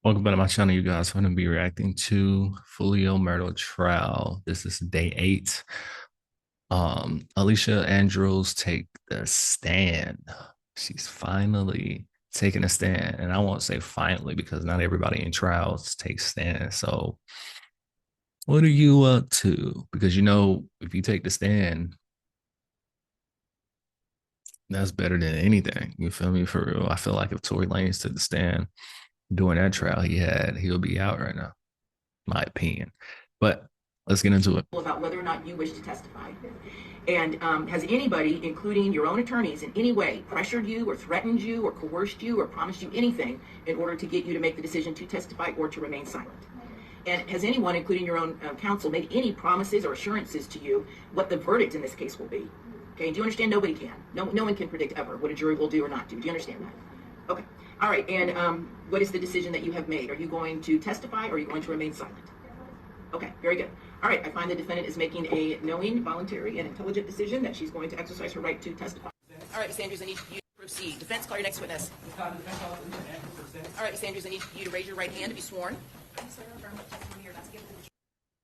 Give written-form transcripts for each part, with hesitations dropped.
Welcome back to my channel, you guys. I'm going to be reacting to FOOLIO murder trial. This is day 8. Alicia Andrews take the stand. She's finally taking a stand, and I won't say finally because not everybody in trials takes stands. So, what are you up to? Because if you take the stand, that's better than anything. You feel me? For real, I feel like if Tory Lanez took the stand during that trial he'll be out right now. My opinion. But let's get into it. About whether or not you wish to testify. And has anybody, including your own attorneys, in any way pressured you or threatened you or coerced you or promised you anything in order to get you to make the decision to testify or to remain silent? And has anyone, including your own counsel, made any promises or assurances to you what the verdict in this case will be? Okay, do you understand? Nobody can. No one can predict ever what a jury will do or not do. Do you understand that? Okay. All right, and what is the decision that you have made? Are you going to testify or are you going to remain silent? Okay, very good. All right, I find the defendant is making a knowing, voluntary, and intelligent decision that she's going to exercise her right to testify. All right, Ms. Andrews, I need you to proceed. Defense, call your next witness. All right, Ms. Andrews, I need you to raise your right hand to be sworn.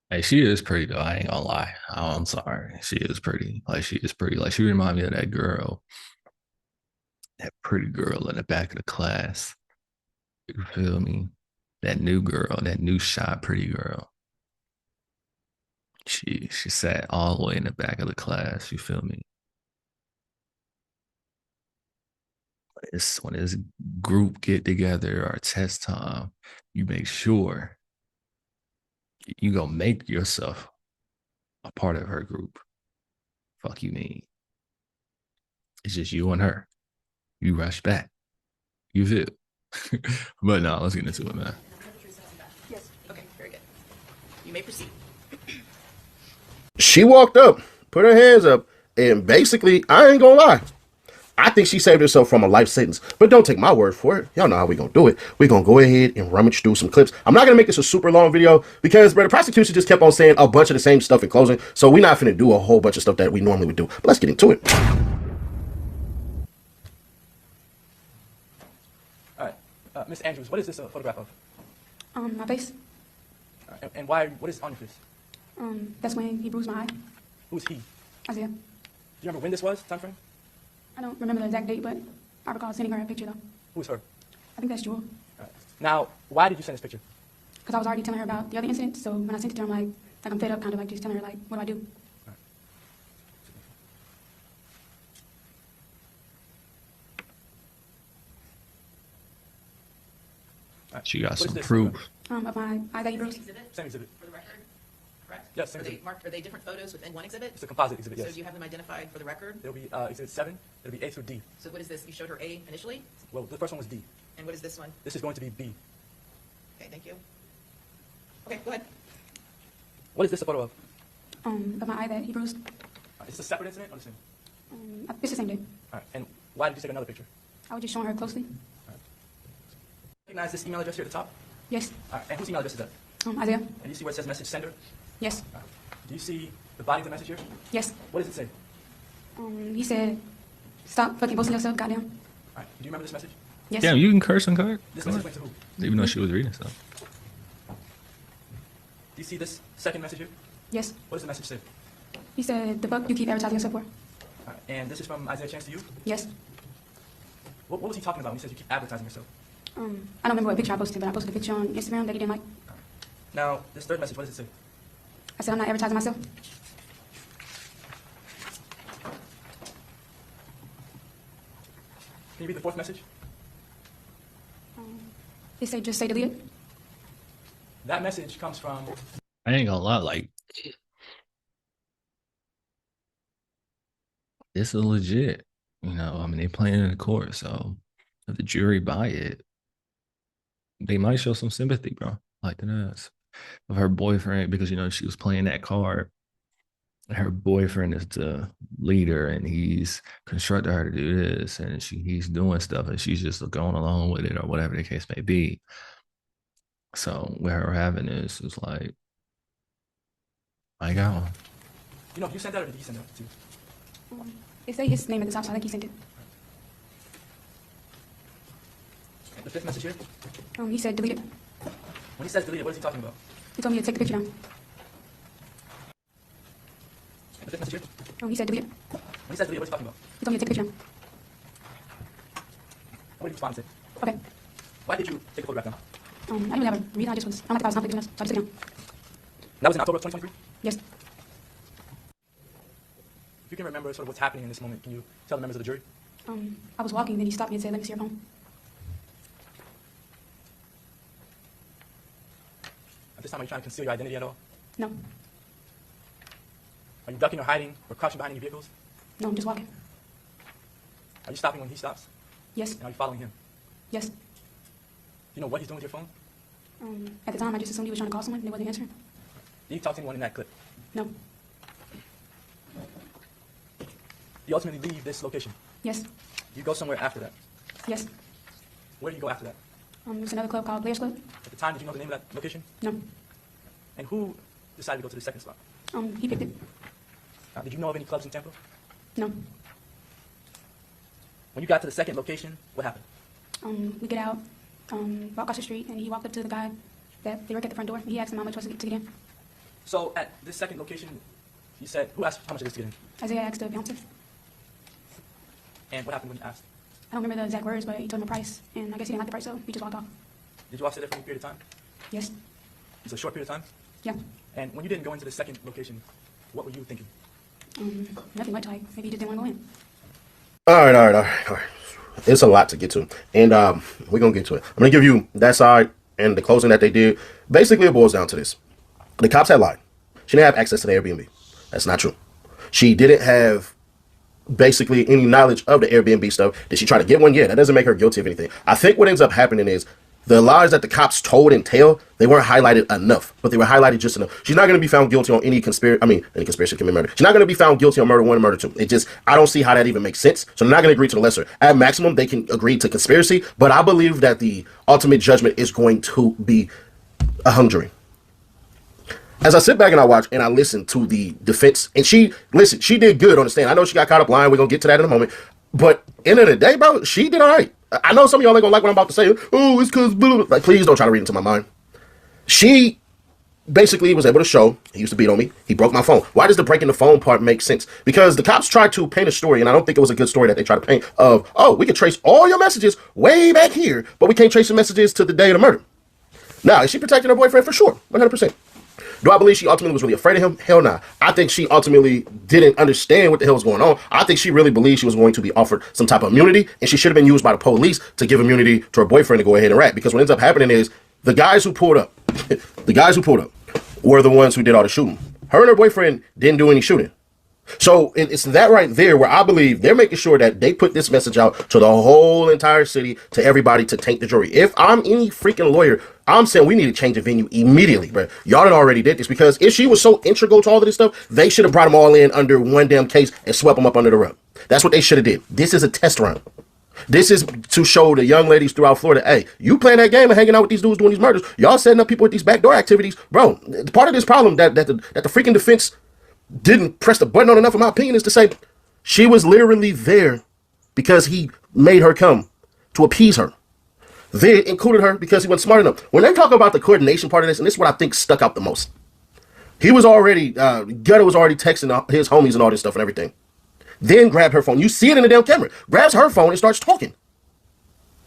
Hey, she is pretty though. I ain't gonna lie. Oh, I'm sorry. She is pretty. She is pretty. She reminds me of that girl, that pretty girl in the back of the class. You feel me? That new girl, that new shot pretty girl. She sat all the way in the back of the class. You feel me? When it's group get together or test time, you make sure you gonna make yourself a part of her group. Fuck you mean? It's just you and her. You rush back. You feel? But no, let's get into it, man. Yes. Okay, very good. You may proceed. She walked up, put her hands up, and basically, I ain't gonna lie, I think she saved herself from a life sentence. But don't take my word for it. Y'all know how we gonna do it. We gonna go ahead and rummage through some clips. I'm not gonna make this a super long video because, bro, the prosecution just kept on saying a bunch of the same stuff in closing. So we're not finna do a whole bunch of stuff that we normally would do. But let's get into it. All right, Miss Andrews, what is this a photograph of? My face. And why? What is on your face? That's when he bruised my eye. Who's he? Do Isaiah. you remember when this was? Time frame? I don't remember the exact date, but I recall sending her a picture, though. Who's her? I think that's Jewel. All right. Now, why did you send this picture? Because I was already telling her about the other incident, so when I sent it to her, I'm like I'm fed up, kind of like just telling her, like, what do I do? She got What some is this? proof. Of my eye that he bruised. Same exhibit. For the record, correct? Yes, same Are they exhibit. marked? Are they different photos within one exhibit? It's a composite exhibit, So yes. do you have them identified for the record? It'll be exhibit 7. It'll be A through D. So what is this? You showed her A initially, Well, the first one was D. and what is this one? This is going to be B. Okay, thank you. Okay, go ahead. What is this a photo of? Of my eye that he bruised. Is this a separate incident or the same? It's the same day. All right. And why did you take another picture? I was just showing her closely. Recognize this email address here at the top? Yes. All right. And whose email address is that? Isaiah. And you see where it says message sender? Yes. All right. Do you see the body of the message here? Yes. What does it say? He said, "Stop fucking posting yourself, goddamn." All right. Do you remember this message? Yes. Damn, you can curse on card? This message went to who? Even though she was reading stuff. Do you see this second message here? Yes. What does the message say? He said, "The fuck you keep advertising yourself for?" All right. And this is from Isaiah Chance to you? Yes. What was he talking about when he said you keep advertising yourself? I don't remember what picture I posted, but I posted a picture on Instagram that he didn't like. Now, this third message, what does it say? I said, "I'm not advertising myself." Can you read the fourth message? He said, "Just say delete it." That message comes from... I ain't gonna lie, this is legit. I mean, they playing in the court, so if the jury buy it, they might show some sympathy, bro. Like that of her boyfriend, because she was playing that card. Her boyfriend is the leader, and he's constructed her to do this, and he's doing stuff, and she's just going along with it, or whatever the case may be. So with her having this, it's like, I got one. You sent that or did he send that to you? It said his name at the top, so I think he sent it. And the fifth message here? He said delete it. When he says delete it, what is he talking about? He told me to take the picture down. The text message here? He said delete it. When he says delete it, what is he talking about? He told me to take the picture down. What did you respond to? Okay. Why did you take the photograph down? I didn't really have a reason. I don't like the guy's conflict between us, so I just took it down. That was in October of 2023? Yes. If you can remember sort of what's happening in this moment, can you tell the members of the jury? I was walking, then he stopped me and said, "Let me see your phone." At this time, are you trying to conceal your identity at all? No. Are you ducking or hiding or crouching behind any vehicles? No, I'm just walking. Are you stopping when he stops? Yes. And are you following him? Yes. Do you know what he's doing with your phone? At the time, I just assumed he was trying to call someone and they wasn't answering. Did you talk to anyone in that clip? No. You ultimately leave this location. Yes. You go somewhere after that. Yes. Where do you go after that? There's another club called Players Club. At the time, did you know the name of that location? No. And who decided to go to the second spot? He picked it. Did you know of any clubs in Tampa? No. When you got to the second location, what happened? We get out, walk across the street, and he walked up to the guy that they work at the front door. And he asked him how much was to get in. So at this second location, you said, who asked how much it is to get in? Isaiah asked the bouncer. And what happened when you asked? I don't remember the exact words, but he told him a price, and I guess he didn't like the price, so he just walked off. Did you all sit there for any period of time? Yes. It's a short period of time? Yeah. And when you didn't go into the second location, what were you thinking? Nothing much, like maybe he just didn't want to go in. All right. It's a lot to get to, and we're gonna get to it. I'm gonna give you that side and the closing that they did. Basically, it boils down to this: the cops had lied. She didn't have access to the Airbnb. That's not true. She didn't have basically any knowledge of the Airbnb stuff. Did she try to get one? Yeah, that doesn't make her guilty of anything. I think what ends up happening is the lies that the cops told and tell, they weren't highlighted enough, but they were highlighted just enough. She's not going to be found guilty on any conspiracy. Any conspiracy to commit murder. She's not going to be found guilty on murder one and murder two. I don't see how that even makes sense. So they're not going to agree to the lesser. At maximum, they can agree to conspiracy, but I believe that the ultimate judgment is going to be a hung jury. As I sit back and I watch and I listen to the defense, and she did good on the stand. I know she got caught up lying. We're going to get to that in a moment. But end of the day, bro, she did all right. I know some of y'all ain't gonna like what I'm about to say. Oh, it's because, like, please don't try to read into my mind. She basically was able to show, he used to beat on me, he broke my phone. Why does the breaking the phone part make sense? Because the cops tried to paint a story, and I don't think it was a good story that they tried to paint, of, oh, we can trace all your messages way back here, but we can't trace the messages to the day of the murder. Now, is she protecting her boyfriend? For sure, 100%. Do I believe she ultimately was really afraid of him? Hell nah. I think she ultimately didn't understand what the hell was going on. I think she really believed she was going to be offered some type of immunity, and she should have been used by the police to give immunity to her boyfriend to go ahead and rat. Because what ends up happening is the guys who pulled up, were the ones who did all the shooting. Her and her boyfriend didn't do any shooting. So it's that right there where I believe they're making sure that they put this message out to the whole entire city, to everybody, to taint the jury. If I'm any freaking lawyer, I'm saying we need to change the venue immediately, bro. Y'all done already did this, because if she was so integral to all of this stuff, they should have brought them all in under one damn case and swept them up under the rug. That's what they should have did. This is a test run. This is to show the young ladies throughout Florida, hey, you playing that game and hanging out with these dudes doing these murders, y'all setting up people with these backdoor activities, bro. Part of this problem that the freaking defense didn't press the button on enough, in my opinion, is to say she was literally there because he made her come to appease her. They included her because he wasn't smart enough. When they talk about the coordination part of this, and this is what I think stuck out the most, he was already, Gutter was already texting his homies and all this stuff and everything. Then grabbed her phone. You see it in the damn camera. Grabs her phone and starts talking.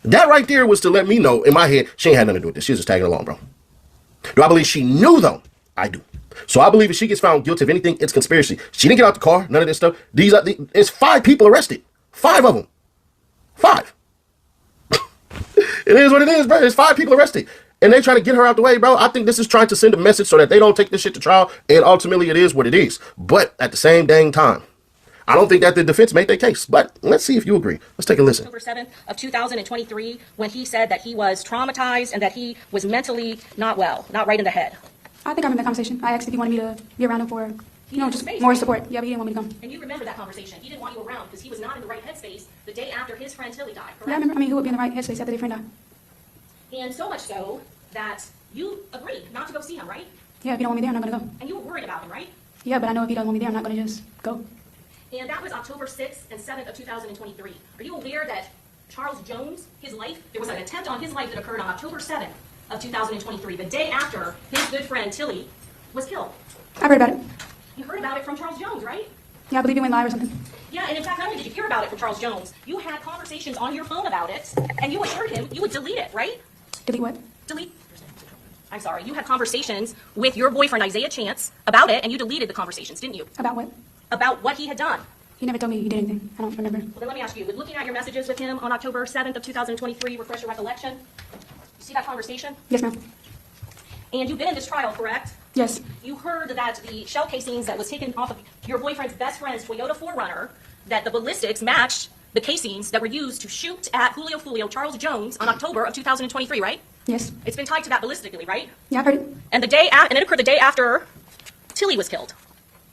That right there was to let me know, in my head, she ain't had nothing to do with this. She was just tagging along, bro. Do I believe she knew, though? I do. So I believe if she gets found guilty of anything, it's conspiracy. She didn't get out the car, none of this stuff. It's 5 people arrested. 5 of them. 5. It is what it is, bro. There's 5 people arrested. And they trying to get her out the way, bro. I think this is trying to send a message so that they don't take this shit to trial. And ultimately, it is what it is. But at the same dang time, I don't think that the defense made their case. But let's see if you agree. Let's take a listen. October 7th of 2023, when he said that he was traumatized and that he was mentally not well, not right in the head. I think I remember that conversation. I asked if he wanted me to be around him for, just more support. Yeah, but he didn't want me to come. And you remember that conversation. He didn't want you around because he was not in the right headspace the day after his friend Tilly died, correct? Yeah, I remember. I mean, who would be in the right headspace after their friend died? And so much so that you agreed not to go see him, right? Yeah, if you don't want me there, I'm not going to go. And you were worried about him, right? Yeah, but I know if he doesn't want me there, I'm not going to just go. And that was October 6th and 7th of 2023. Are you aware that Charles Jones, his life, there was an attempt on his life that occurred on October 7th of 2023, the day after his good friend Tilly was killed. I've heard about it. You heard about it from Charles Jones, right? Yeah, I believe he went live or something. Yeah, and in fact, not only did you hear about it from Charles Jones, you had conversations on your phone about it, and you assured him you would delete it, right? Delete what? Delete. I'm sorry, you had conversations with your boyfriend Isaiah Chance about it, and you deleted the conversations, didn't you? About what? About what he had done. He never told me he did anything. I don't remember. Well, then let me ask you, with looking at your messages with him on October 7th of 2023, refresh your recollection, you see that conversation? Yes, ma'am. And you've been in this trial, correct? Yes. You heard that the shell casings that was taken off of your boyfriend's best friend's Toyota 4Runner, that the ballistics matched the casings that were used to shoot at FOOLIO Charles Jones on October of 2023, right? Yes. It's been tied to that ballistically, right? Yeah, I've heard it. And and it occurred the day after Tilly was killed.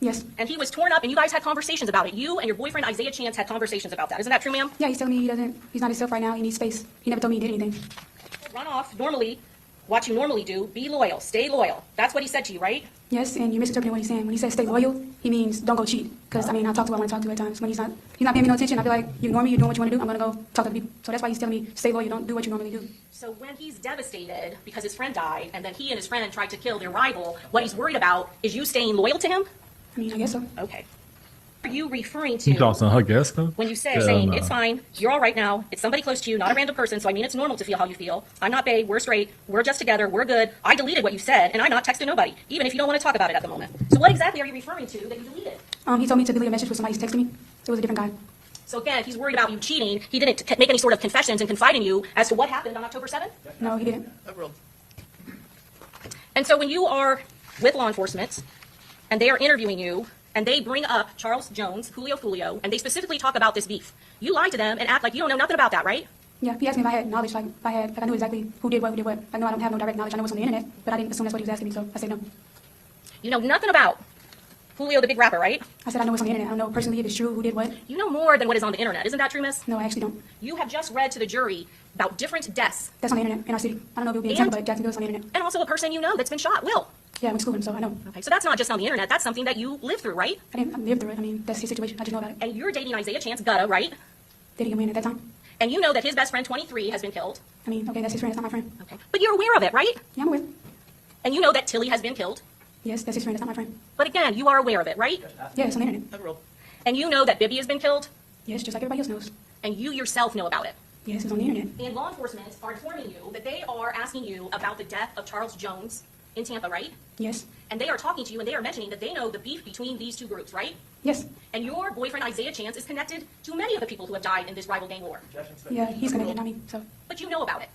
Yes. And he was torn up, and you guys had conversations about it. You and your boyfriend Isaiah Chance had conversations about that. Isn't that true, ma'am? Yeah, he's telling me he's not himself right now. He needs space. He never told me he did anything. Run off normally, what you normally do, be loyal, stay loyal. That's what he said to you, right? Yes, and you're misinterpreting what he's saying. When he says stay loyal, he means don't go cheat. Because, I talk to who I want to talk to at times. When he's not paying me no attention, I feel like you ignore me, you're doing what you want to do, I'm going to go talk to the people. So that's why he's telling me stay loyal, don't do what you normally do. So when he's devastated because his friend died, and then he and his friend tried to kill their rival, what he's worried about is you staying loyal to him? I guess so. Okay. Are you referring to Johnson, I guess though. when you say Yeah, saying no. it's fine, you're all right now, it's somebody close to you, not a random person, so I mean it's normal to feel how you feel. I'm not bae, we're straight, we're just together, we're good. I deleted what you said, and I'm not texting nobody, even if you don't want to talk about it at the moment. So what exactly are you referring to that you deleted? He told me to delete a message with somebody who's texting me. It was a different guy. So again, if he's worried about you cheating, he didn't make any sort of confessions and confide in you as to what happened on October 7th? No, he didn't. And so when you are with law enforcement, and they are interviewing you, and they bring up Charles Jones, FOOLIO, and they specifically talk about this beef, you lie to them and act like you don't know nothing about that, right? Yeah, he asked me if I had knowledge, like if I knew exactly who did what. I know I don't have no direct knowledge. I know what's on the internet, but I didn't assume that's what he was asking me, so I said no. You know nothing about FOOLIO, the big rapper, right? I said I know what's on the internet. I don't know personally if it's true, who did what. You know more than what is on the internet. Isn't that true, miss? No, I actually don't. You have just read to the jury about different deaths, That's on the internet in our city. I don't know if it would be an example, but Jacksonville's on the internet. and also a person you know that's been shot, Will. Yeah, I went to school with him, so I know. Okay, so that's not just on the internet. That's something that you lived through, right? I didn't live through it. That's his situation. I just know about it. And you're dating Isaiah Chance Gutta, right? Did he get me in at that time? And you know that his best friend, 23, has been killed. Okay, that's his friend. That's not my friend. Okay. But you're aware of it, right? Yeah, I'm aware. And you know that Tilly has been killed. Yes, that's his friend. That's not my friend. But again, you are aware of it, right? Yeah, it's on the internet. And you know that Bibby has been killed. Yes, just like everybody else knows. And you yourself know about it. Yes, it's on the internet. And law enforcement are informing you that they are asking you about the death of Charles Jones in Tampa, right? Yes. And they are talking to you and they are mentioning that they know the beef between these two groups, right? Yes. And your boyfriend Isaiah Chance is connected to many of the people who have died in this rival gang war. Yeah, he's connected, not me. So, But you know about it.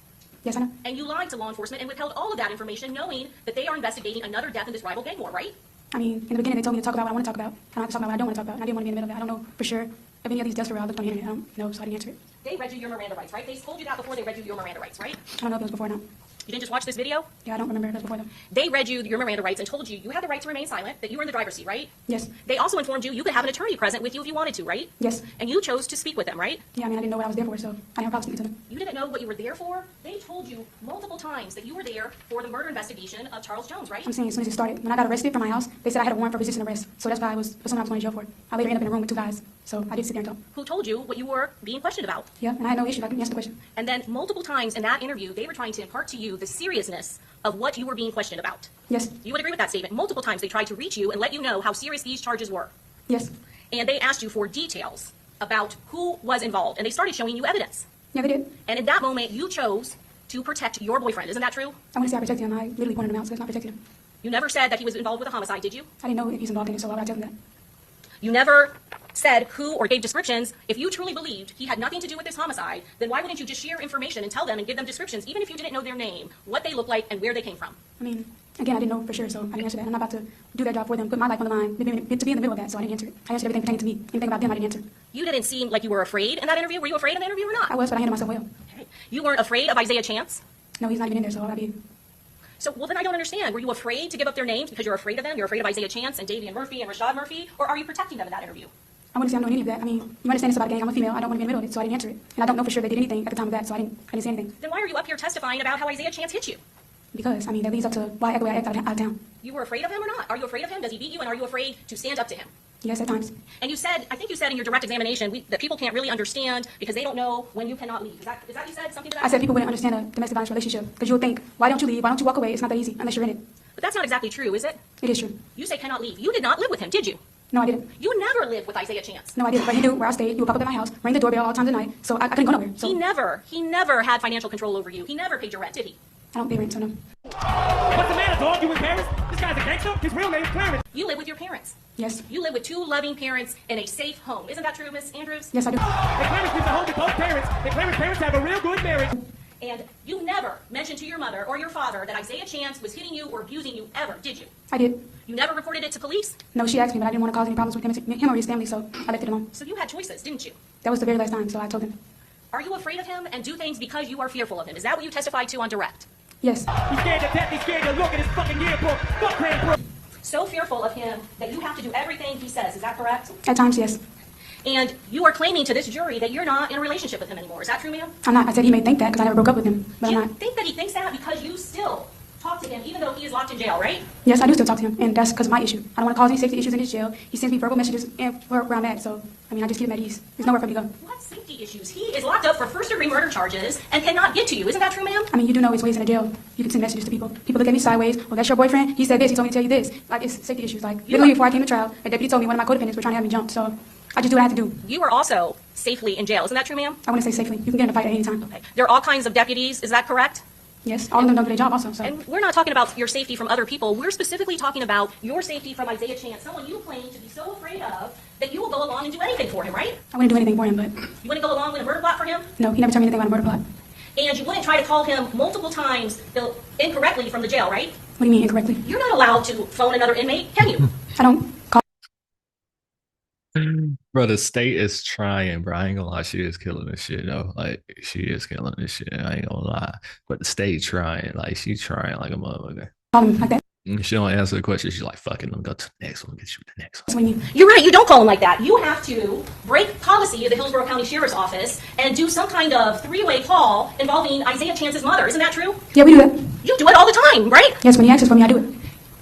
yes, I know. And you lied to law enforcement and withheld all of that information knowing that they are investigating another death in this rival gang war, right? In the beginning, they told me to talk about what I want to talk about. I don't have to talk about what I don't want to talk about. And I didn't want to be in the middle of it. I don't know for sure if any of these deaths were real. I looked on the internet. I don't know, so I didn't answer it. They read you your Miranda rights, right? They told you that before they read you your Miranda rights, right? I don't know if it was before or not. You didn't just watch this video? Yeah, I don't remember if it was before though. They read you your Miranda rights and told you you had the right to remain silent, that you were in the driver's seat, right? Yes. They also informed you you could have an attorney present with you if you wanted to, right? Yes. And you chose to speak with them, right? Yeah, I didn't know what I was there for, so I didn't have a problem speaking to them. You didn't know what you were there for? They told you multiple times that you were there for the murder investigation of Charles Jones, right? I'm saying as soon as it started, when I got arrested from my house, they said I had a warrant for resisting arrest. So that's why I was going to jail for it. I later ended up in a room with two guys, so I did sit there and talk. Who told you what you were being questioned about? Yeah, and I had no issue. I couldn't answer the question. And then multiple times in that interview, they were trying to impart to you the seriousness of what you were being questioned about. Yes. You would agree with that statement. Multiple times they tried to reach you and let you know how serious these charges were. Yes. And they asked you for details about who was involved, and they started showing you evidence. Yeah, they did. And in that moment, you chose to protect your boyfriend. Isn't that true? I want to say I protected him. I literally pointed him out, so that's not protecting him. You never said that he was involved with a homicide, did you? I didn't know if he's involved in it, so why would I tell him that? You never said who or gave descriptions. If you truly believed he had nothing to do with this homicide, then why wouldn't you just share information and tell them and give them descriptions, even if you didn't know their name, what they look like, and where they came from? Again, I didn't know for sure, so I didn't answer that. I'm not about to do that job for them, put my life on the line, to be in the middle of that, so I didn't answer it. I answered everything pertaining to me. Anything about them, I didn't answer. You didn't seem like you were afraid in that interview. Were you afraid in the interview or not? I was, but I handled myself well. Okay. You weren't afraid of Isaiah Chance? No, he's not even in there, so why would I be? So, well, then I don't understand. Were you afraid to give up their names because you're afraid of them? You're afraid of Isaiah Chance and Davian Murphy and Rashad Murphy? Or are you protecting them in that interview? I wouldn't say I'm doing any of that. You understand this about a gang. I'm a female. I don't want to be in the middle of it, so I didn't answer it. And I don't know for sure they did anything at the time of that, so I didn't say anything. Then why are you up here testifying about how Isaiah Chance hit you? Because, that leads up to why I act the way I act out of town. You were afraid of him or not? Are you afraid of him? Does he beat you? And are you afraid to stand up to him? Yes, at times. And you said, I think you said in your direct examination that people can't really understand because they don't know when you cannot leave. Is that you said something to that? I said people wouldn't understand a domestic violence relationship because you would think, why don't you leave? Why don't you walk away? It's not that easy unless you're in it. But that's not exactly true, is it? It is true. You say cannot leave. You did not live with him, did you? No, I didn't. You never lived with Isaiah Chance. No, I didn't. But he knew where I stayed. He would pop up at my house, ring the doorbell all times of night, so I couldn't go nowhere. So He never had financial control over you. He never paid your rent, did he? I don't pay rent, so no. What's the matter, dog? You in Paris? This guy's a gangster? His real name's Clarence. You live with your parents. Yes. You live with two loving parents in a safe home. Isn't that true, Miss Andrews? Yes, I do. And Clarence lives at home with both parents. And Clarence's parents have a real good marriage. And you never mentioned to your mother or your father that Isaiah Chance was hitting you or abusing you ever, did you? I did. You never reported it to police? No, she asked me, but I didn't want to cause any problems with him or his family, so I left it alone. So you had choices, didn't you? That was the very last time, so I told him. Are you afraid of him and do things because you are fearful of him? Is that what you testified to on direct? Yes. He's scared to death. He's scared to look at his fucking yearbook. Fuck man, bro. So fearful of him that you have to do everything he says. Is that correct? At times, yes. And you are claiming to this jury that you're not in a relationship with him anymore. Is that true, ma'am? I'm not. I said he may think that because I never broke up with him, but Do I'm you not. think that he thinks that because you still talk to him even though he is locked in jail, right? Yes, I do still talk to him, and that's because of my issue. I don't want to cause any safety issues in his jail. He sends me verbal messages and where I'm at, so, I mean, I just keep him at ease. There's nowhere for me to go. What safety issues? He is locked up for first-degree murder charges and cannot get to you. Isn't that true, ma'am? I mean, you do know it's ways in a jail. You can send messages to people. People look at me sideways. Well, that's your boyfriend. He said this. He told me to tell you this. Like, it's safety issues. Like, literally before I came to trial, a deputy told me one of my co-defendants were trying to have me jumped, so I just do what I have to do. You are also safely in jail. Isn't that true, ma'am? I want to say safely. You can get in a fight at any time. Okay. There are all kinds of deputies. Is that correct? Yes, all of them don't do their job also, so. And we're not talking about your safety from other people. We're specifically talking about your safety from Isaiah Chance, someone you claim to be so afraid of that you will go along and do anything for him, right? I wouldn't do anything for him, but You wouldn't go along with a murder plot for him? no, he never told me anything about a murder plot. And you wouldn't try to call him multiple times incorrectly from the jail, right? What do you mean incorrectly? You're not allowed to phone another inmate, can you? I don't call. Bro, the state is trying, bro. I ain't gonna lie, she is killing this shit, though. Like, she is killing this shit. I ain't gonna lie. But the state trying, like, she trying like a motherfucker. Call him like that. And she don't answer the question. She's like, fuck it, let me go to the next one. Get you with the next That's one. when you. You're right, you don't call him like that. You have to break policy of the Hillsborough County Sheriff's Office and do some kind of three-way call involving Isaiah Chance's mother. Isn't that true? Yeah, we do that. You do it all the time, right? Yes, when he asks for me, I do it.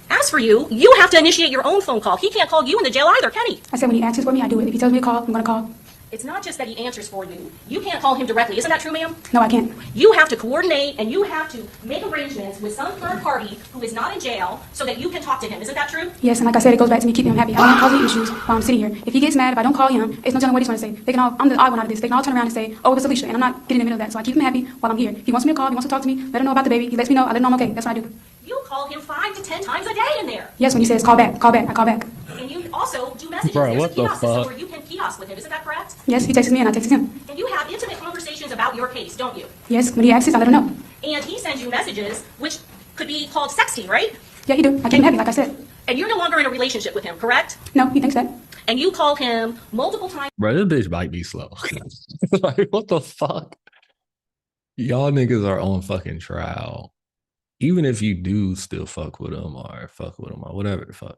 As for you, you have to initiate your own phone call. He can't call you in the jail either, can he? I said when he asks for me, I do it. If he tells me to call, I'm going to call. It's not just that he answers for you. You can't call him directly. Isn't that true, ma'am? No, I can't. You have to coordinate and you have to make arrangements with some third party who is not in jail so that you can talk to him. Isn't that true? Yes, and like I said, it goes back to me keeping him happy. I don't want to cause any issues while I'm sitting here. If he gets mad, if I don't call him, it's no telling what he's going to say. They can all, I'm the odd one out of this. They can all turn around and say, oh, it's Alicia, and I'm not getting in the middle of that. So I keep him happy while I'm here. If he wants me to call, he wants to talk to me, let him know about the baby. He lets me know, I let him know I'm okay. That's what I do. You call him 5 to 10 times a day in there. Yes, when he says call back, I call back. And you also do messages. Bro, There's what a the kiosk system fuck? where you can kiosk with him. Isn't that correct? Yes, he texts me and I text him. And you have intimate conversations about your case, don't you? Yes, when he asks, I let him know. And he sends you messages which could be called sexting, right? Yeah, he do. I keep him happy, like I said. And you're no longer in a relationship with him, correct? No, he thinks that. And you call him multiple times. Bro, this bitch might be slow. Like, what the fuck? Y'all niggas are on fucking trial. Even if you do still fuck with him or whatever the fuck,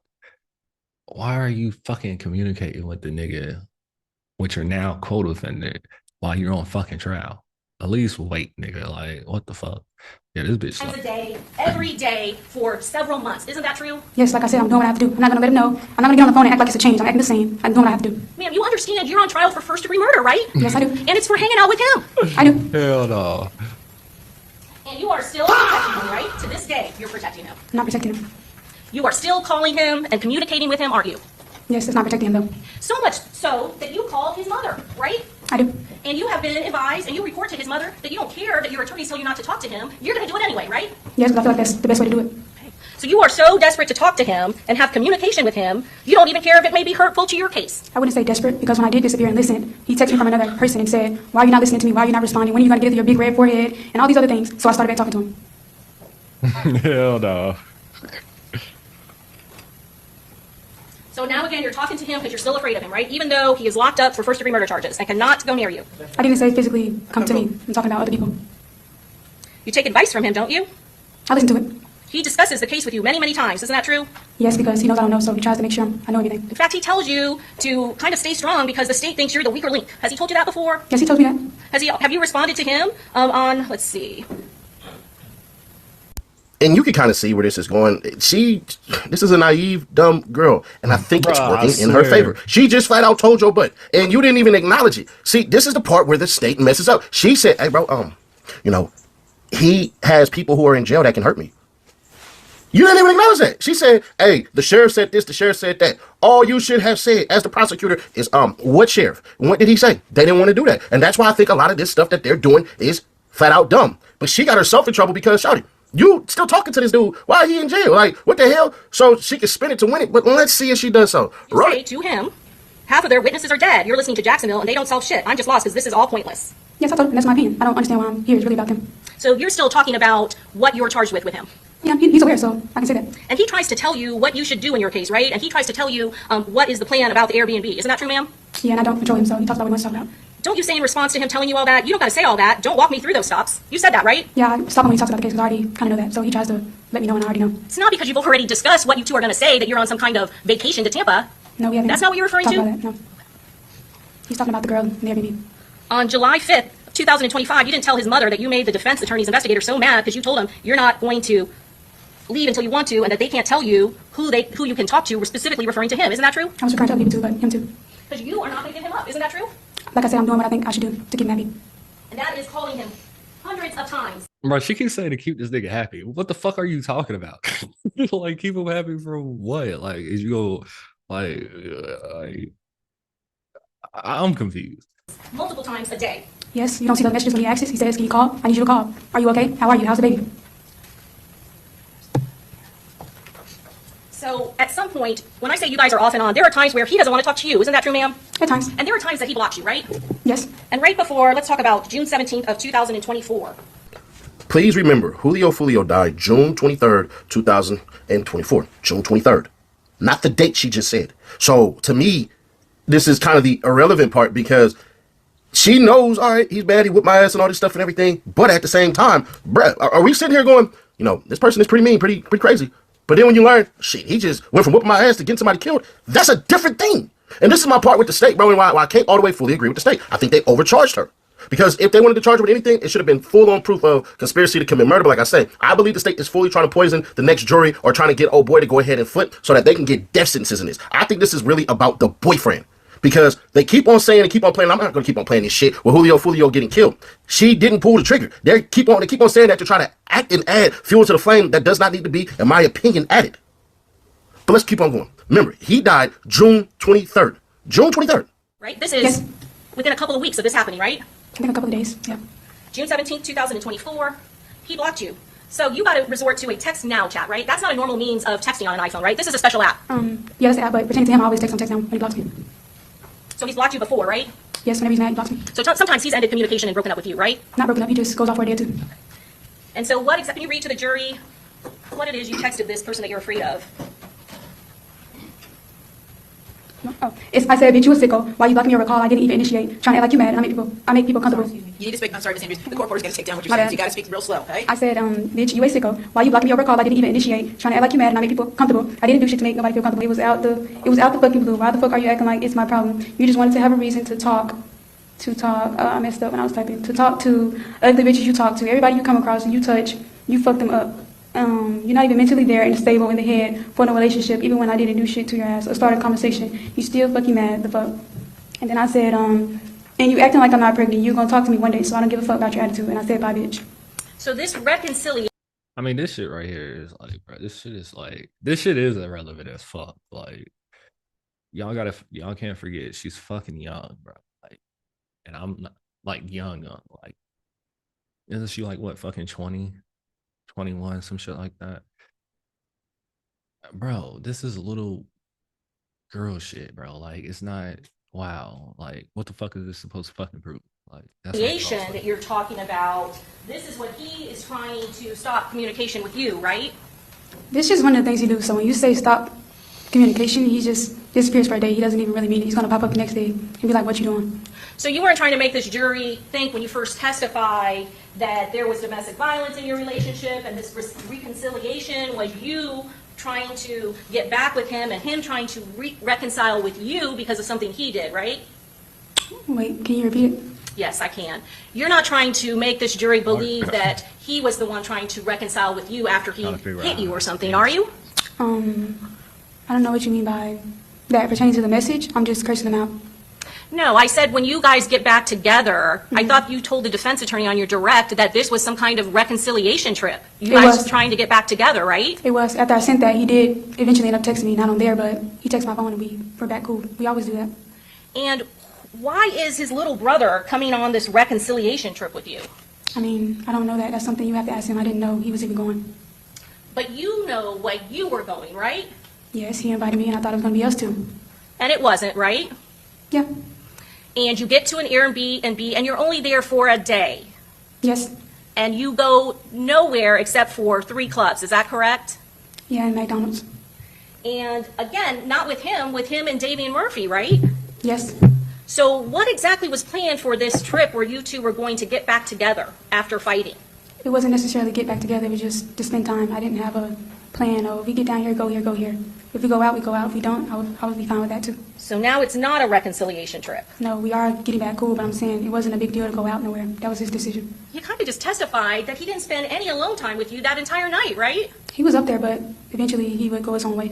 why are you fucking communicating with the nigga, with your now co-defendant, while you're on fucking trial? At least wait, nigga. Like, what the fuck? Yeah, this bitch slow. A day, every day for several months. Isn't that true? Yes, like I said, I'm doing what I have to do. I'm not going to let him know. I'm not going to get on the phone and act like it's a change. I'm acting the same. I'm doing what I have to do. Ma'am, you understand you're on trial for first-degree murder, right? Yes, I do. And it's for hanging out with him. I do. Hell no. And you are still protecting him, right? To this day, you're protecting him. I'm not protecting him. You are still calling him and communicating with him, aren't you? Yes, it's not protecting him, though. So much so that you called his mother, right? I do. And you have been advised, and you report to his mother that you don't care that your attorneys tell you not to talk to him. You're going to do it anyway, right? Yes, because I feel like that's the best way to do it. So you are so desperate to talk to him and have communication with him, you don't even care if it may be hurtful to your case. I wouldn't say desperate, because when I did disappear and listen, he texted me from another person and said, why are you not listening to me? Why are you not responding? When are you going to get to your big red forehead? And all these other things. So I started back talking to him. Hell no. So now again, you're talking to him because you're still afraid of him, right? Even though he is locked up for first-degree murder charges and cannot go near you. I didn't say physically come to me. I'm talking about other people. You take advice from him, don't you? I listen to it. He discusses the case with you many, many times. Isn't that true? Yes, because he knows I don't know, so he tries to make sure I know everything. In fact, he tells you to kind of stay strong because the state thinks you're the weaker link. Has he told you that before? Yes, he told me that. Have you responded to him on, let's see. And you can kind of see where this is going. This is a naive, dumb girl, and I think it's Bruh, I working in her swear. favor. She just flat out told your butt, and you didn't even acknowledge it. See, this is the part where the state messes up. She said, "Hey, bro, you know, he has people who are in jail that can hurt me." You didn't even acknowledge that. She said, "Hey, the sheriff said this, the sheriff said that." All you should have said as the prosecutor is, what sheriff? What did he say? They didn't want to do that, and that's why I think a lot of this stuff that they're doing is flat out dumb. But she got herself in trouble because, shawty, you still talking to this dude while he in jail? Like, what the hell? So she can spin it to win it, but let's see if she does so. You say to him, half of their witnesses are dead. You're listening to Jacksonville, and they don't solve shit. I'm just lost because this is all pointless. Yes, I told him. That's my opinion. I don't understand why I'm here. It's really about them. So you're still talking about what you're charged with him. Yeah, he's aware, so I can say that. And he tries to tell you what you should do in your case, right? And he tries to tell you what is the plan about the Airbnb. Isn't that true, ma'am? Yeah, and I don't control him, so he talks about what he wants to talk about. Don't you say in response to him telling you all that, you don't got to say all that. Don't walk me through those stops. You said that, right? Yeah, I stop him when he talks about the case because I already kind of know that. So he tries to let me know, and I already know. It's not because you've already discussed what you two are going to say that you're on some kind of vacation to Tampa. No, we haven't. That's not what you're referring talked to? about that, no. He's talking about the girl in the Airbnb. On July 5th, 2025, you didn't tell his mother that you made the defense attorney's investigator so mad because you told him you're not going to leave until you want to and that they can't tell you who you can talk to. We're specifically referring to him. Isn't that true? I was referring to other people too, but him too. Because you are not going to give him up. Isn't that true? Like I said, I'm doing what I think I should do to keep him happy. And that is calling him hundreds of times. Bro, she can say to keep this nigga happy. What the fuck are you talking about? Like, keep him happy for what? Like, is you go, I'm confused. Multiple times a day. Yes, you don't see the messages when he asks us. He says, "Can you call? I need you to call. Are you okay? How are you? How's the baby?" So at some point, when I say you guys are off and on, there are times where he doesn't want to talk to you. Isn't that true, ma'am? At times. And there are times that he blocks you, right? Yes. And right before, let's talk about June 17th of 2024. Please remember, FOOLIO died June 23rd, 2024. June 23rd. Not the date she just said. So, to me, this is kind of the irrelevant part because she knows, all right, he's bad, he whipped my ass and all this stuff and everything. But at the same time, bruh, are we sitting here going, this person is pretty mean, pretty crazy. But then when you learn, shit, he just went from whipping my ass to getting somebody killed. That's a different thing. And this is my part with the state, bro, and why I can't all the way fully agree with the state. I think they overcharged her. Because if they wanted to charge her with anything, it should have been full-on proof of conspiracy to commit murder. But like I say, I believe the state is fully trying to poison the next jury or trying to get old boy to go ahead and flip so that they can get death sentences in this. I think this is really about the boyfriend. Because they keep on saying and keep on playing. I'm not going to keep on playing this shit with FOOLIO getting killed. She didn't pull the trigger. They keep on saying that to try to act and add fuel to the flame that does not need to be, in my opinion, added. But let's keep on going. Remember, he died June 23rd. June 23rd. Right? This is Yes. within a couple of weeks of this happening, right? I think a couple of days. Yeah. June 17th, 2024, he blocked you. So you got to resort to a text now chat, right? That's not a normal means of texting on an iPhone, right? This is a special app. Yeah, that's the app, but pertaining to him, I always text him when he blocks me. So he's blocked you before, right? Yes, whenever he's mad, he blocks me. So sometimes he's ended communication and broken up with you, right? Not broken up, he just goes off for a day or two. And so can you read to the jury what it is you texted this person that you're afraid of? Oh, I said, bitch, you a sicko. Why you blocked me over a call I didn't even initiate? Trying to act like you mad, and I make people comfortable. You need to speak. I'm sorry, Miss Andrews. The court reporter's going to take down what you're My saying. bad. So you got to speak real slow, okay? I said, bitch, you a sicko. Why you blocked me over a call I didn't even initiate? Trying to act like you mad, and I make people comfortable. I didn't do shit to make nobody feel comfortable. It was out the fucking blue. Why the fuck are you acting like it's my problem? You just wanted to have a reason to talk. I messed up when I was typing. To talk to other bitches you talk to. Everybody you come across and you touch, you fuck them up. You're not even mentally there and stable in the head for no relationship, even when I didn't do shit to your ass or start a conversation. You still fucking mad, the fuck. And then I said, and you acting like I'm not pregnant. You're gonna talk to me one day, so I don't give a fuck about your attitude. And I said, bye, bitch. So this reconciliation. I mean, this shit right here is like, bro, this shit is irrelevant as fuck. Like, y'all can't forget she's fucking young, bro. Like, and I'm not like young. Like, isn't she like what, fucking 20, 21, some shit like that? Bro, this is little girl shit, bro. Like, it's not, wow. Like, what the fuck is this supposed to fucking prove? Like, that's That you're talking about, this is what he is trying to stop communication with you, right? This is one of the things he do. So when you say stop communication, he just disappears for a day. He doesn't even really mean it. He's gonna pop up the next day and be like, what you doing? So you weren't trying to make this jury think when you first testify that there was domestic violence in your relationship and this reconciliation was you trying to get back with him and him trying to reconcile with you because of something he did, right? Wait, can you repeat it? Yes, I can. You're not trying to make this jury believe that he was the one trying to reconcile with you after he hit you or something, are you? I don't know what you mean by that pertaining to the message. I'm just cursing them out. No, I said when you guys get back together, I thought you told the defense attorney on your direct that this was some kind of reconciliation trip. You guys were trying to get back together, right? It was. After I sent that, he did eventually end up texting me, not on there, but he texted my phone and we're back cool. We always do that. And why is his little brother coming on this reconciliation trip with you? I mean, I don't know that. That's something you have to ask him. I didn't know he was even going. But you know what you were going, right? Yes, he invited me and I thought it was going to be us two. And it wasn't, right? Yeah. And you get to an Airbnb and you're only there for a day. Yes. And you go nowhere except for 3 clubs, is that correct? Yeah, in McDonald's. And again, not with him and Davian Murphy, right? Yes. So what exactly was planned for this trip where you two were going to get back together after fighting? It wasn't necessarily get back together. It was just to spend time. I didn't have a plan. Oh, if we get down here, go here, go here. If we go out, we go out. If we don't, I would be fine with that too. So now it's not a reconciliation trip. No, we are getting back cool, but I'm saying it wasn't a big deal to go out nowhere. That was his decision. You kind of just testified that he didn't spend any alone time with you that entire night, right? He was up there, but eventually he would go his own way.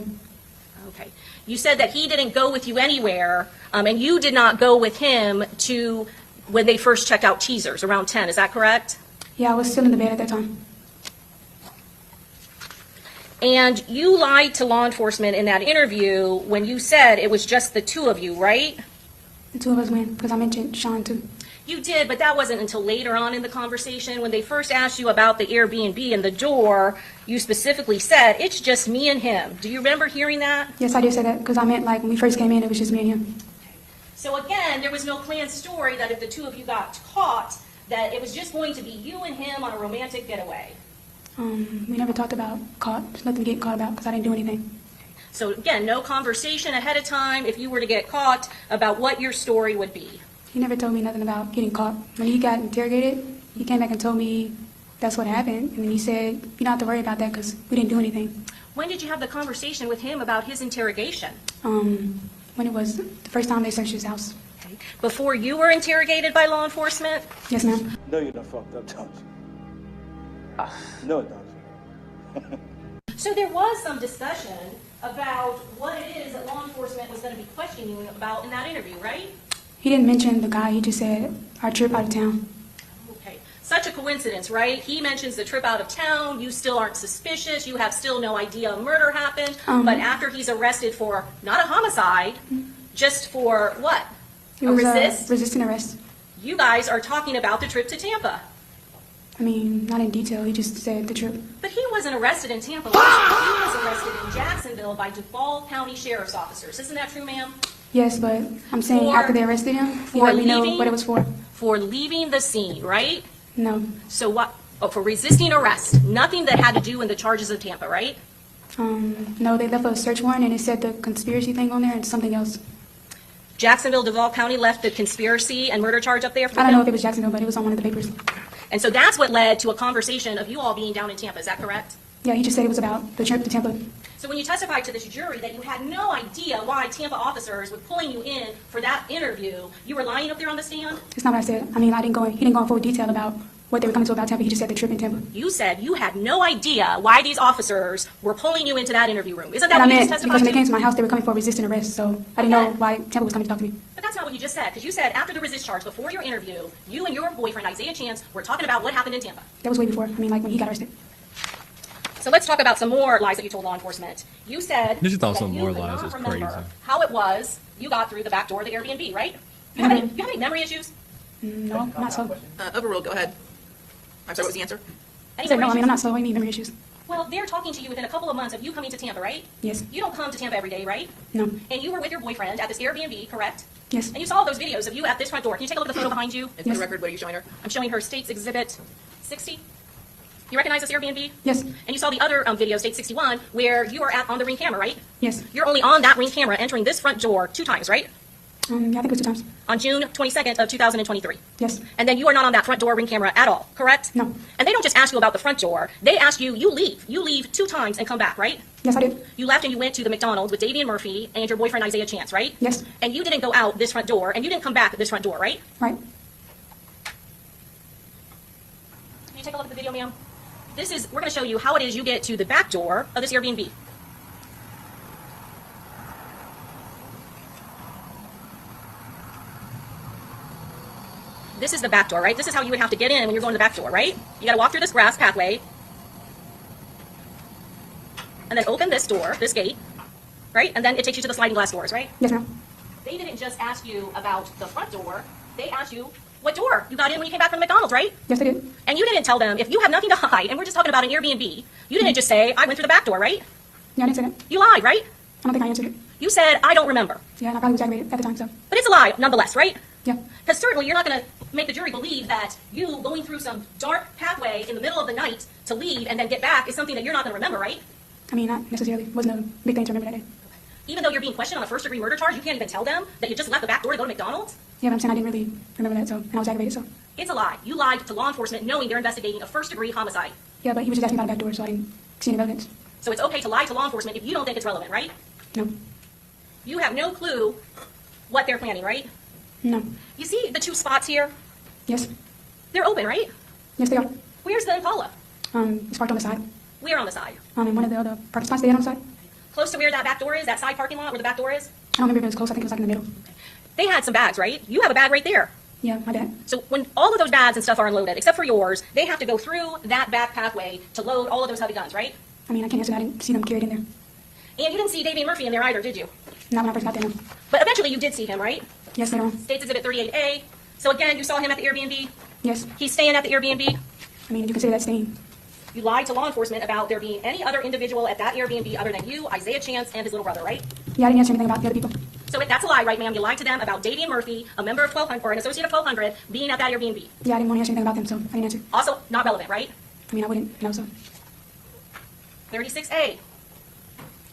Okay. You said that he didn't go with you anywhere, and you did not go with him to when they first checked out teasers around 10. Is that correct? Yeah, I was still in the bed at that time. And you lied to law enforcement in that interview when you said it was just the 2 of you, right? The 2 of us went, because I mentioned Sean too. You did, but that wasn't until later on in the conversation. When they first asked you about the Airbnb and the door, you specifically said, it's just me and him. Do you remember hearing that? Yes, I did say that, because I meant like when we first came in, it was just me and him. So again, there was no planned story that if the 2 of you got caught, that it was just going to be you and him on a romantic getaway. We never talked about caught. There's nothing to get caught about, because I didn't do anything. So again, no conversation ahead of time if you were to get caught about what your story would be. He never told me nothing about getting caught. When he got interrogated, he came back and told me that's what happened. And then he said, you don't have to worry about that because we didn't do anything. When did you have the conversation with him about his interrogation? When it was the first time they searched his house. Okay. Before you were interrogated by law enforcement? Yes, ma'am. No, you're not fucked up, don't you? No, don't. So there was some discussion about what it is that law enforcement was going to be questioning you about in that interview, right? He didn't mention the guy. He just said our trip out of town. Okay. Such a coincidence, right? He mentions the trip out of town. You still aren't suspicious. You have still no idea a murder happened. But after he's arrested for not a homicide, just for what? It a was resisting arrest. You guys are talking about the trip to Tampa. I mean, not in detail. He just said the trip. But he wasn't arrested in Tampa. He was arrested in Jacksonville by Duval County Sheriff's officers. Isn't that true, ma'am? Yes, but I'm saying after they arrested him, he let me know what it was for. For leaving the scene, right? No. So what? Oh, for resisting arrest. Nothing that had to do in the charges of Tampa, right? No, they left a search warrant and it said the conspiracy thing on there and something else. Jacksonville, Duval County left the conspiracy and murder charge up there for I don't know if it was Jacksonville, but it was on one of the papers. And so that's what led to a conversation of you all being down in Tampa. Is that correct? Yeah, he just said it was about the trip to Tampa. So when you testified to this jury that you had no idea why Tampa officers were pulling you in for that interview, you were lying up there on the stand? It's not what I said. I mean, he didn't go in full detail about what they were coming to about Tampa. He just said the trip in Tampa. You said you had no idea why these officers were pulling you into that interview room. Isn't that And what I you just meant testified because when to? they came to my house, they were coming for resisting arrest, so I didn't know why Tampa was coming to talk to me. But that's not what you just said, because you said after the resist charge, before your interview, you and your boyfriend, Isaiah Chance, were talking about what happened in Tampa. That was way before. I mean, like when he got arrested. So let's talk about some more lies that you told law enforcement. You said You just thought that some you more could lies not is remember crazy. how it was you got through the back door of the Airbnb, right? You have any memory issues? No, I'm not slow. Overruled, go ahead. I'm sorry, what was the answer? Any I said no, memory I mean, issues? I'm not slow. What do you mean memory issues? Well, they're talking to you within a couple of months of you coming to Tampa, right? Yes. You don't come to Tampa every day, right? No. And you were with your boyfriend at this Airbnb, correct? Yes. And you saw those videos of you at this front door. Can you take a look at the photo behind you? And for the record, what are you showing her? I'm showing her States Exhibit 60. You recognize this Airbnb? Yes. And you saw the other video, State 61, where you are on the Ring camera, right? Yes. You're only on that Ring camera entering this front door 2 times, right? Yeah, I think it was 2 times. On June 22nd of 2023. Yes. And then you are not on that front door Ring camera at all, correct? No. And they don't just ask you about the front door. They ask you, you leave. You leave 2 times and come back, right? Yes, I did. You left and you went to the McDonald's with Davian Murphy and your boyfriend Isaiah Chance, right? Yes. And you didn't go out this front door and you didn't come back this front door, right? Right. you take a look at the video, ma'am? We're going to show you how it is you get to the back door of this Airbnb. This is the back door, right? This is how you would have to get in when you're going to the back door, right? You got to walk through this grass pathway and then open this door, this gate, right? And then it takes you to the sliding glass doors, right? Yes, ma'am. They didn't just ask you about the front door. They asked you what door you got in when you came back from McDonald's, right? Yes, I did. And you didn't tell them, if you have nothing to hide, and we're just talking about an Airbnb, you didn't just say, I went through the back door, right? Yeah, I didn't say that. You lied, right? I don't think I answered it. You said, I don't remember. Yeah, and I probably exaggerated at the time, so. But it's a lie, nonetheless, right? Yeah. Because certainly you're not going to make the jury believe that you going through some dark pathway in the middle of the night to leave and then get back is something that you're not going to remember, right? I mean, not necessarily. Wasn't a big thing to remember that day. Even though you're being questioned on a first-degree murder charge, you can't even tell them that you just left the back door to go to McDonald's? Yeah, but I'm saying I didn't really remember that, so, and I was aggravated, so. It's a lie. You lied to law enforcement knowing they're investigating a first-degree homicide. Yeah, but he was just asking about a back door, so I didn't see any evidence. So it's okay to lie to law enforcement if you don't think it's relevant, right? No. You have no clue what they're planning, right? No. You see the two spots here? Yes. They're open, right? Yes, they are. Where's the Impala? It's parked on the side. Where on the side? In one of the other parking spots they had on the side. Close to where that back door is, that side parking lot where the back door is? I don't remember if it was close. I think it was like in the middle. They had some bags, right? You have a bag right there. Yeah, my dad. So when all of those bags and stuff are unloaded, except for yours, they have to go through that back pathway to load all of those heavy guns, right? I mean, I can't answer that. I didn't see them carried in there. And you didn't see Davey Murphy in there either, did you? Not when I first got there, no. But eventually you did see him, right? Yes, later on. States Exhibit 38A. So again, you saw him at the Airbnb. Yes. He's staying at the Airbnb. I mean, you consider that staying. You lied to law enforcement about there being any other individual at that Airbnb other than you, Isaiah Chance, and his little brother, right? Yeah, I didn't answer anything about the other people. So that's a lie, right, ma'am? You lied to them about Davey Murphy, a member of 1200 or an associate of 1200, being at that Airbnb. Yeah, I didn't want to answer anything about them, so I didn't answer. Also, not relevant, right? I mean, I wouldn't know, so. 36A.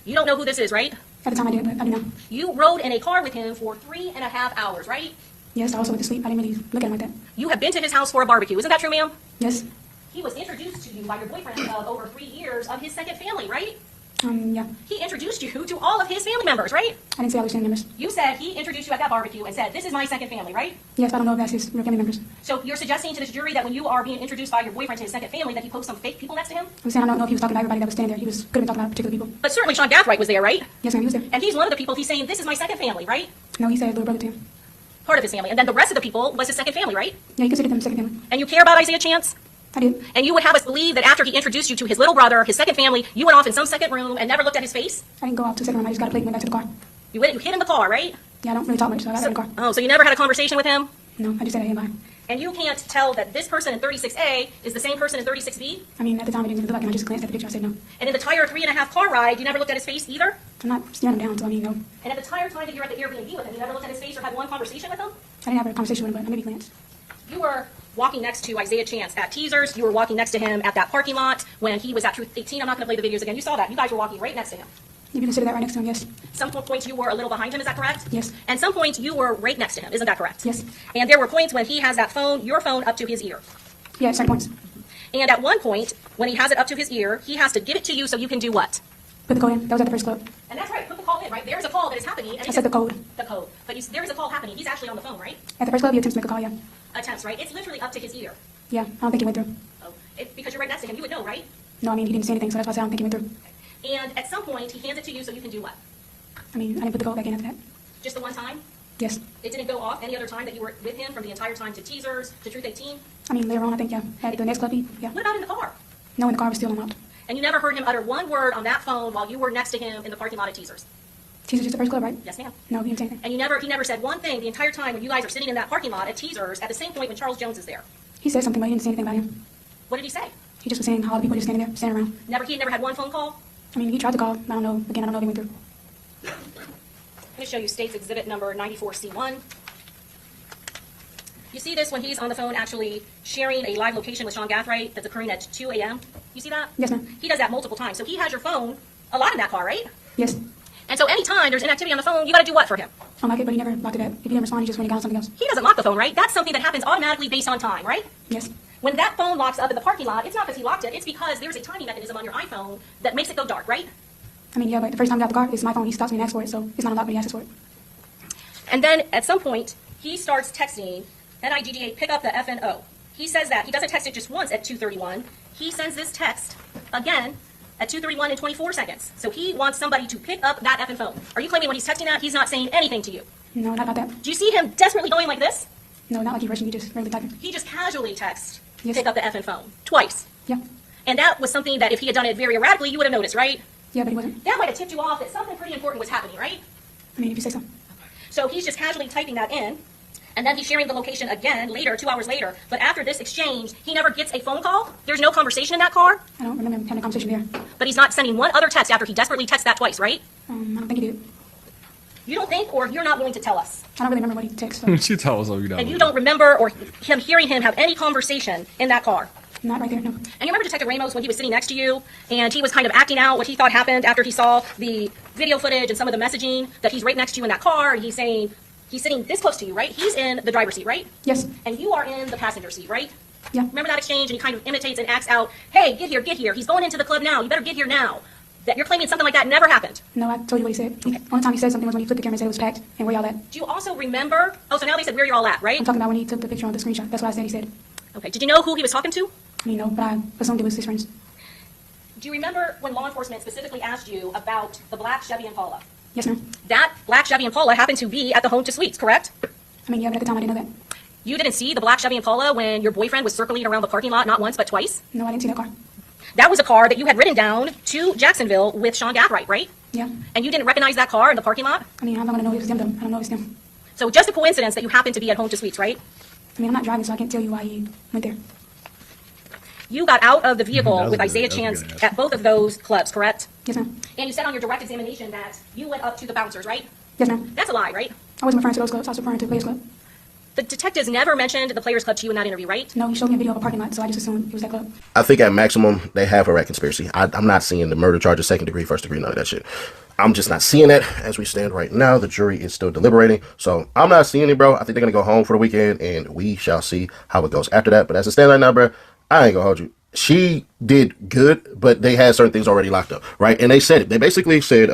You don't know who this is, right? At the time I did, but I didn't know. You rode in a car with him for 3.5 hours, right? Yes, I also went to sleep. I didn't really look at him like that. You have been to his house for a barbecue. Isn't that true, ma'am? Yes. He was introduced to you by your boyfriend of over 3 years of his second family, right? Yeah. He introduced you to all of his family members, right? I didn't say I was family members. You said he introduced you at that barbecue and said, this is my second family, right? Yes, but I don't know if that's his real family members. So you're suggesting to this jury that when you are being introduced by your boyfriend to his second family that he posed some fake people next to him? I'm saying I don't know if he was talking about everybody that was standing there. He was could have been talking about particular people. But certainly Sean Gathright was there, right? Yes, ma'am, he was there. And he's one of the people he's saying, this is my second family, right? No, he said little brother to him. Part of his family. And then the rest of the people was his second family, right? Yeah, he considered them second family. And you care about Isaiah Chance? I did. And you would have us believe that after he introduced you to his little brother, his second family, you went off in some second room and never looked at his face? I didn't go out to the second room. I just got a plate and went back to the car. You hid in the car, right? Yeah, I don't really talk much, so I got in the car. Oh, so you never had a conversation with him? No, I just said I didn't buy. And you can't tell that this person in 36A is the same person in 36B? I mean, at the time I didn't look like him. I just glanced at the picture. I said no. And in the entire 3.5 car ride, you never looked at his face either? I'm not staring him down, so I mean, no. And at the entire time that you were at the Airbnb with him, you never looked at his face or had one conversation with him? I didn't have a conversation with him, but I maybe glanced. You were walking next to Isaiah Chance at Teasers. You were walking next to him at that parking lot when he was at Truth 18. I'm not going to play the videos again. You saw that. You guys were walking right next to him. You can consider that right next to him, yes. Some points you were a little behind him, is that correct? Yes. And some points you were right next to him, isn't that correct? Yes. And there were points when he has that phone, your phone, up to his ear. Yeah, at certain points. And at one point, when he has it up to his ear, he has to give it to you so you can do what? Put the code in. That was at the first club. And that's right, put the call in, right? There's a call that is happening. And I said the code. The code. But there is a call happening. He's actually on the phone, right? At the first club, he attempts to make a call, yeah. Attempts, right? It's literally up to his ear. Yeah, I don't think he went through. Oh, because you're right next to him. You would know, right? No, I mean, he didn't say anything, so that's why I said I don't think he went through. And at some point, he hands it to you so you can do what? I mean, I didn't put the code back in after that. Just the one time? Yes. It didn't go off any other time that you were with him from the entire time to Teasers, to Truth 18? I mean, later on, I think, yeah. At the next club, yeah. What about in the car? No, in the car was still unlocked. And you never heard him utter one word on that phone while you were next to him in the parking lot at Teasers? Teasers just the first club, right? Yes, ma'am. No, he didn't say anything. And he never said one thing the entire time when you guys are sitting in that parking lot at Teasers at the same point when Charles Jones is there. He said something, but he didn't say anything about him. What did he say? He just was saying how all the people just standing there, standing around. He never had one phone call? I mean, he tried to call. I don't know. Again, I don't know if he went through. Let me show you State's Exhibit number 94C1. You see this when he's on the phone actually sharing a live location with Sean Gathright that's occurring at 2 a.m.? You see that? Yes, ma'am. He does that multiple times. So he has your phone a lot in that car, right? Yes. And so anytime there's inactivity on the phone, you got to do what for him? Unlock it, but he never locked it up. If he didn't respond, he just went and got something else. He doesn't lock the phone, right? That's something that happens automatically based on time, right? Yes. When that phone locks up in the parking lot, it's not because he locked it. It's because there's a timing mechanism on your iPhone that makes it go dark, right? I mean, yeah, but the first time I got the car, it's my phone. He stops me and asks for it, so it's not unlocked, but he asks for it. And then at some point, he starts texting NIGGA, pick up the FNO. He says that. He doesn't text it just once at 2:31. He sends this text again at 2:31 and 24 seconds. So he wants somebody to pick up that effing phone. Are you claiming when he's texting that, he's not saying anything to you? No, not about that. Do you see him desperately going like this? No, not like you rushing. You just really typing. He just casually texts, Yes. pick up the effing phone. Twice. Yeah. And that was something that if he had done it very erratically, you would have noticed, right? Yeah, but he wasn't. That might have tipped you off that something pretty important was happening, right? I mean, if you say so. So he's just casually typing that in, and then he's sharing the location again later, 2 hours later. But after this exchange, he never gets a phone call. There's no conversation in that car. I don't remember him having a conversation there. But he's not sending one other text after he desperately texts that twice, right? I don't think he did. You don't think, or you're not willing to tell us? I don't really remember what he texted. So. She told us all you know. And you don't remember or hearing him have any conversation in that car? Not right there, no. And you remember Detective Ramos when he was sitting next to you and he was kind of acting out what he thought happened after he saw the video footage and some of the messaging that he's right next to you in that car and he's saying, he's sitting this close to you, right? He's in the driver's seat, right? Yes. And you are in the passenger seat, right? Yeah. Remember that exchange and he kind of imitates and acts out, hey, get here, get here. He's going into the club now. You better get here now. That you're claiming something like that never happened. No, I told you what he said. Only time he said something was when he flipped the camera and said it was packed and where y'all at. Do you also remember, oh, so now they said where you're all at, right? I'm talking about when he took the picture on the screenshot. That's what I said he said. Okay, did you know who he was talking to? I mean, no, but I assumed it was his friends. Do you remember when law enforcement specifically asked you about the black Chevy Impala? Yes, ma'am. That black Chevy Impala happened to be at the Home to Suites, correct? I mean, yeah, but at the time I didn't know that. You didn't see the black Chevy Impala when your boyfriend was circling around the parking lot not once but twice? No, I didn't see that car. That was a car that you had ridden down to Jacksonville with Sean Gathright, right? Yeah. And you didn't recognize that car in the parking lot? I mean, I'm not going to know if it was them, though. I don't know if it's them. So just a coincidence that you happened to be at Home to Suites, right? I mean, I'm not driving, so I can't tell you why he went there. You got out of the vehicle That was with good. Isaiah That was Chance good. at both of those clubs, correct? Yes, ma'am. And you said on your direct examination that you went up to the bouncers, right? Yes, ma'am. That's a lie, right? I wasn't referring to those clubs. I was referring to Players Club. The detectives never mentioned the Players Club to you in that interview, right? No, he showed me a video of a parking lot, so I just assumed it was that club. I think at maximum they have a rat conspiracy. I'm not seeing the murder charges, second degree, first degree, none of that shit. I'm just not seeing it as we stand right now. The jury is still deliberating, so I'm not seeing it, bro. I think they're gonna go home for the weekend, and we shall see how it goes after that. But as it stands right now, bro, I ain't gonna hold you. She did good, but they had certain things already locked up, right? And they said it. They basically said,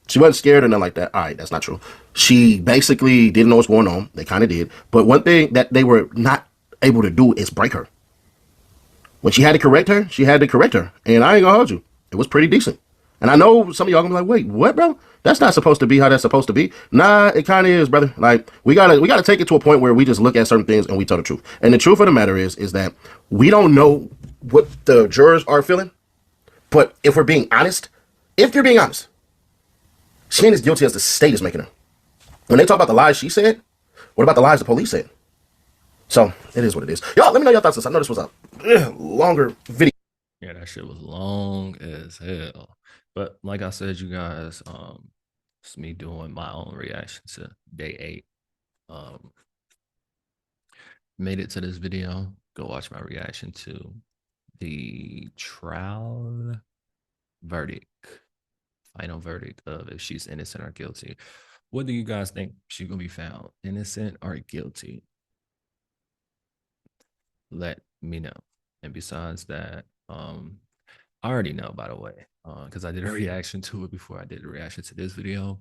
she wasn't scared or nothing like that. All right, that's not true. She basically didn't know what's going on. They kind of did. But one thing that they were not able to do is break her. When she had to correct her, she had to correct her. And I ain't gonna hold you. It was pretty decent. And I know some of y'all gonna be like, wait, what, bro? That's not supposed to be how that's supposed to be. Nah, it kind of is, brother. Like, we gotta take it to a point where we just look at certain things and we tell the truth. And the truth of the matter is that we don't know what the jurors are feeling. But if we're being honest, if you're being honest, she ain't as guilty as the state is making her. When they talk about the lies she said, what about the lies the police said? So, it is what it is. Y'all, let me know your thoughts on this. I know this was a longer video. Yeah, that shit was long as hell. But like I said, you guys, it's me doing my own reaction to day 8. Made it to this video. Go watch my reaction to the trial verdict. Final verdict of if she's innocent or guilty. What do you guys think she's gonna be found? Innocent or guilty? Let me know. And besides that, I already know, by the way, because I did a reaction to it before I did a reaction to this video.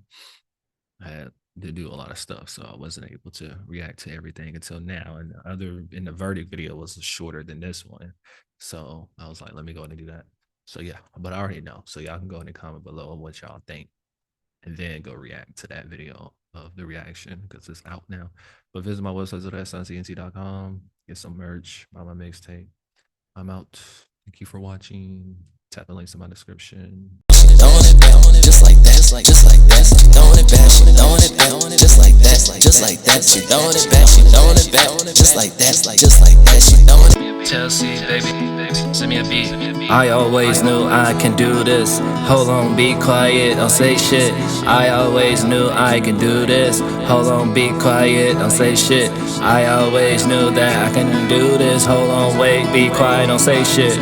I had to do a lot of stuff, so I wasn't able to react to everything until now. And the verdict video was shorter than this one, so I was like, let me go ahead and do that. So yeah, but I already know. So y'all can go in the comment below on what y'all think, and then go react to that video of the reaction because it's out now. But visit my website at suncnt.com. Get some merch, buy my mixtape. I'm out. Thank you for watching. Tap the links in my description. Throwing it back, just like that, just like that. Throwing it back, she throwing it back, just like that, just like that. She throwing it back, she throwing it back, just like that, just like that. She throwing it. Chelsea, baby, send me a beat. I always knew I can do this. Hold on, be quiet, don't say shit. I always knew I could do this. Hold on, be quiet, don't say shit. I always knew that I can do this. Hold on, wait, be quiet, don't say shit.